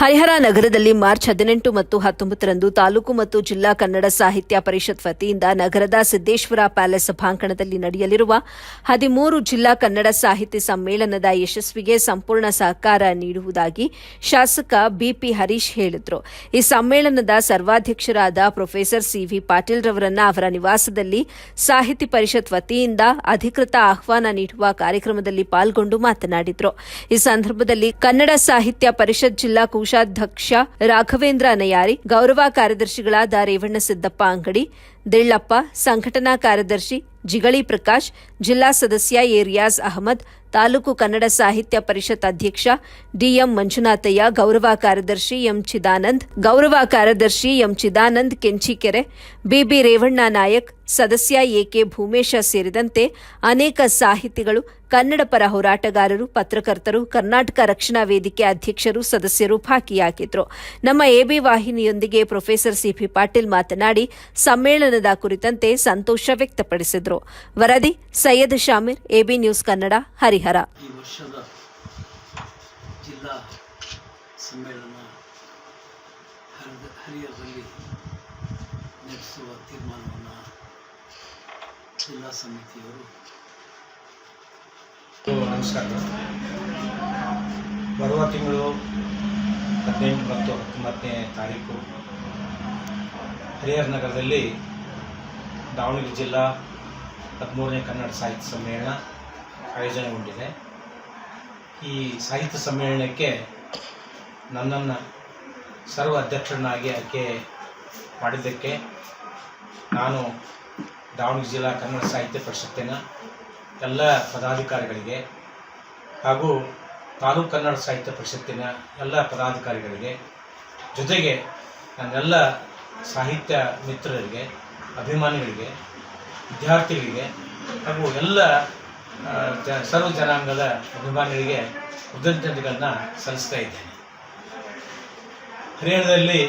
ಹರಿಹರ ನಗರದಲ್ಲಿ ಮಾರ್ಚ್ 18 ಮತ್ತು 19ರಂದು ತಾಲೂಕು ಮತ್ತು ಜಿಲ್ಲಾ ಕನ್ನಡ ಸಾಹಿತ್ಯ ಪರಿಷತ್ ವತಿಯಿಂದ ನಗರದ ಸಿದ್ದೇಶ್ವರ ಪ್ಯಾಲೇಸ್ ಸಭಾಂಗಣದಲ್ಲಿ ನಡೆಯಲಿರುವ 13 ಜಿಲ್ಲಾ ಕನ್ನಡ ಸಾಹಿತ್ಯ ಸಮ್ಮೇಳನದ ಯಶಸ್ವಿಗೆ ಸಂಪೂರ್ಣ ಸಹಕಾರ ನೀಡುವುದಾಗಿ ಶಾಸಕ ಬಿಪಿ ಹರೀಶ್ ಹೇಳಿದರು. ಈ ಸಮ್ಮೇಳನದ ಸರ್ವಾಧ್ಯಕ್ಷರಾದ ಪ್ರೊಫೆಸರ್ ಸಿವಿ ಪಾಟೀಲ್ ರವರನ್ನ ಅವರ ನಿವಾಸದಲ್ಲಿ ಸಾಹಿತ್ಯ ಪರಿಷತ್ ವತಿಯಿಂದ ಅಧಿಕೃತ ಆಹ್ವಾನ ನೀಡುವ ಕಾರ್ಯಕ್ರಮದಲ್ಲಿ ಪಾಲ್ಗೊಂಡು ಮಾತನಾಡಿದರು. ಈ ಸಂದರ್ಭದಲ್ಲಿ ಕನ್ನಡ ಸಾಹಿತ್ಯ ಪರಿಷತ್ ಜಿಲ್ಲಾ ಕೋಶಾಧ್ಯಕ್ಷ ರಾಘವೇಂದ್ರ ನಯಾರಿ, ಗೌರವ ಕಾರ್ಯದರ್ಶಿಗಳಾದ ರೇವಣ್ಣ ಸಿದ್ದಪ್ಪ ಅಂಗಡಿ, ದಿಳ್ಳಪ್ಪ, ಸಂಘಟನಾ ಕಾರ್ಯದರ್ಶಿ ಜಿಗಳಿ ಪ್ರಕಾಶ್, ಜಿಲ್ಲಾ ಸದಸ್ಯ ಎ ರಿಯಾಜ್ ಅಹಮದ್, ತಾಲೂಕು ಕನ್ನಡ ಸಾಹಿತ್ಯ ಪರಿಷತ್ ಅಧ್ಯಕ್ಷ ಡಿಎಂ ಮಂಜುನಾಥಯ್ಯ, ಗೌರವ ಕಾರ್ಯದರ್ಶಿ ಎಂ ಚಿದಾನಂದ್ ಕೆಂಚಿಕೆರೆ, ಬಿಬಿ ರೇವಣ್ಣ ನಾಯಕ್, ಸದಸ್ಯ ಎಕೆ ಭೂಮೇಶ ಸೇರಿದಂತೆ ಅನೇಕ ಸಾಹಿತಿಗಳು, ಕನ್ನಡ ಪರ ಹೋರಾಟಗಾರರು, ಪತ್ರಕರ್ತರು, ಕರ್ನಾಟಕ ರಕ್ಷಣಾ ವೇದಿಕೆ ಅಧ್ಯಕ್ಷರು, ಸದಸ್ಯರು ಭಾಗಿಯಾಗಿದ್ದರು. ನಮ್ಮ ಎಬಿ ವಾಹಿನಿಯೊಂದಿಗೆ ಪ್ರೊಫೆಸರ್ ಸಿಪಿ ಪಾಟೀಲ್ ಮಾತನಾಡಿ ಸಮ್ಮೇಳನದ ಕುರಿತಂತೆ ಸಂತೋಷ ವ್ಯಕ್ತಪಡಿಸಿದರು. ವರದಿ ಸೈಯದ್ ಶಾಮೀರ್, ಎಬಿ ನ್ಯೂಸ್ ಕನ್ನಡ, ಹರಿಹರ. ಈ ವರ್ಷದ ಜಿಲ್ಲಾ ಸಮ್ಮೇಳನ ಹರಿಹರದಲ್ಲಿ ನಡೆಸುವ ತೀರ್ಮಾನವನ್ನು ಜಿಲ್ಲಾ ಸಮಿತಿಯವರು. ನಮಸ್ಕಾರ. ಬರುವ ತಿಂಗಳು 18 ಮತ್ತು 19ನೇ ತಾರೀಕು ಹರಿಹರ ನಗರದಲ್ಲಿ ದಾವಣಗೆರೆ ಜಿಲ್ಲಾ 13ನೇ ಕನ್ನಡ ಸಾಹಿತ್ಯ ಸಮ್ಮೇಳನ ಆಯೋಜನೆಗೊಂಡಿದೆ. ಈ ಸಾಹಿತ್ಯ ಸಮ್ಮೇಳನಕ್ಕೆ ನನ್ನನ್ನು ಸರ್ವ ಅಧ್ಯಕ್ಷರನ್ನಾಗಿ ಆಯ್ಕೆ ಮಾಡಿದ್ದಕ್ಕೆ ನಾನು ದಾವಣಗೆರೆ ಜಿಲ್ಲಾ ಕನ್ನಡ ಸಾಹಿತ್ಯ ಪರಿಷತ್ತಿನ ಎಲ್ಲ ಪದಾಧಿಕಾರಿಗಳಿಗೆ ಹಾಗೂ ತಾಲೂಕು ಕನ್ನಡ ಸಾಹಿತ್ಯ ಪರಿಷತ್ತಿನ ಎಲ್ಲ ಪದಾಧಿಕಾರಿಗಳಿಗೆ, ಜೊತೆಗೆ ನನ್ನೆಲ್ಲ ಸಾಹಿತ್ಯ ಮಿತ್ರರಿಗೆ, ಅಭಿಮಾನಿಗಳಿಗೆ, ವಿದ್ಯಾರ್ಥಿಗಳಿಗೆ ಹಾಗೂ ಎಲ್ಲ ಸರ್ವ ಜನಾಂಗದ ಅಭಿಮಾನಿಗಳಿಗೆ ಕೃತಜ್ಞತೆಗಳನ್ನು ಸಲ್ಲಿಸ್ತಾ ಇದ್ದೇನೆ. ಹರಿಯಾಣದಲ್ಲಿ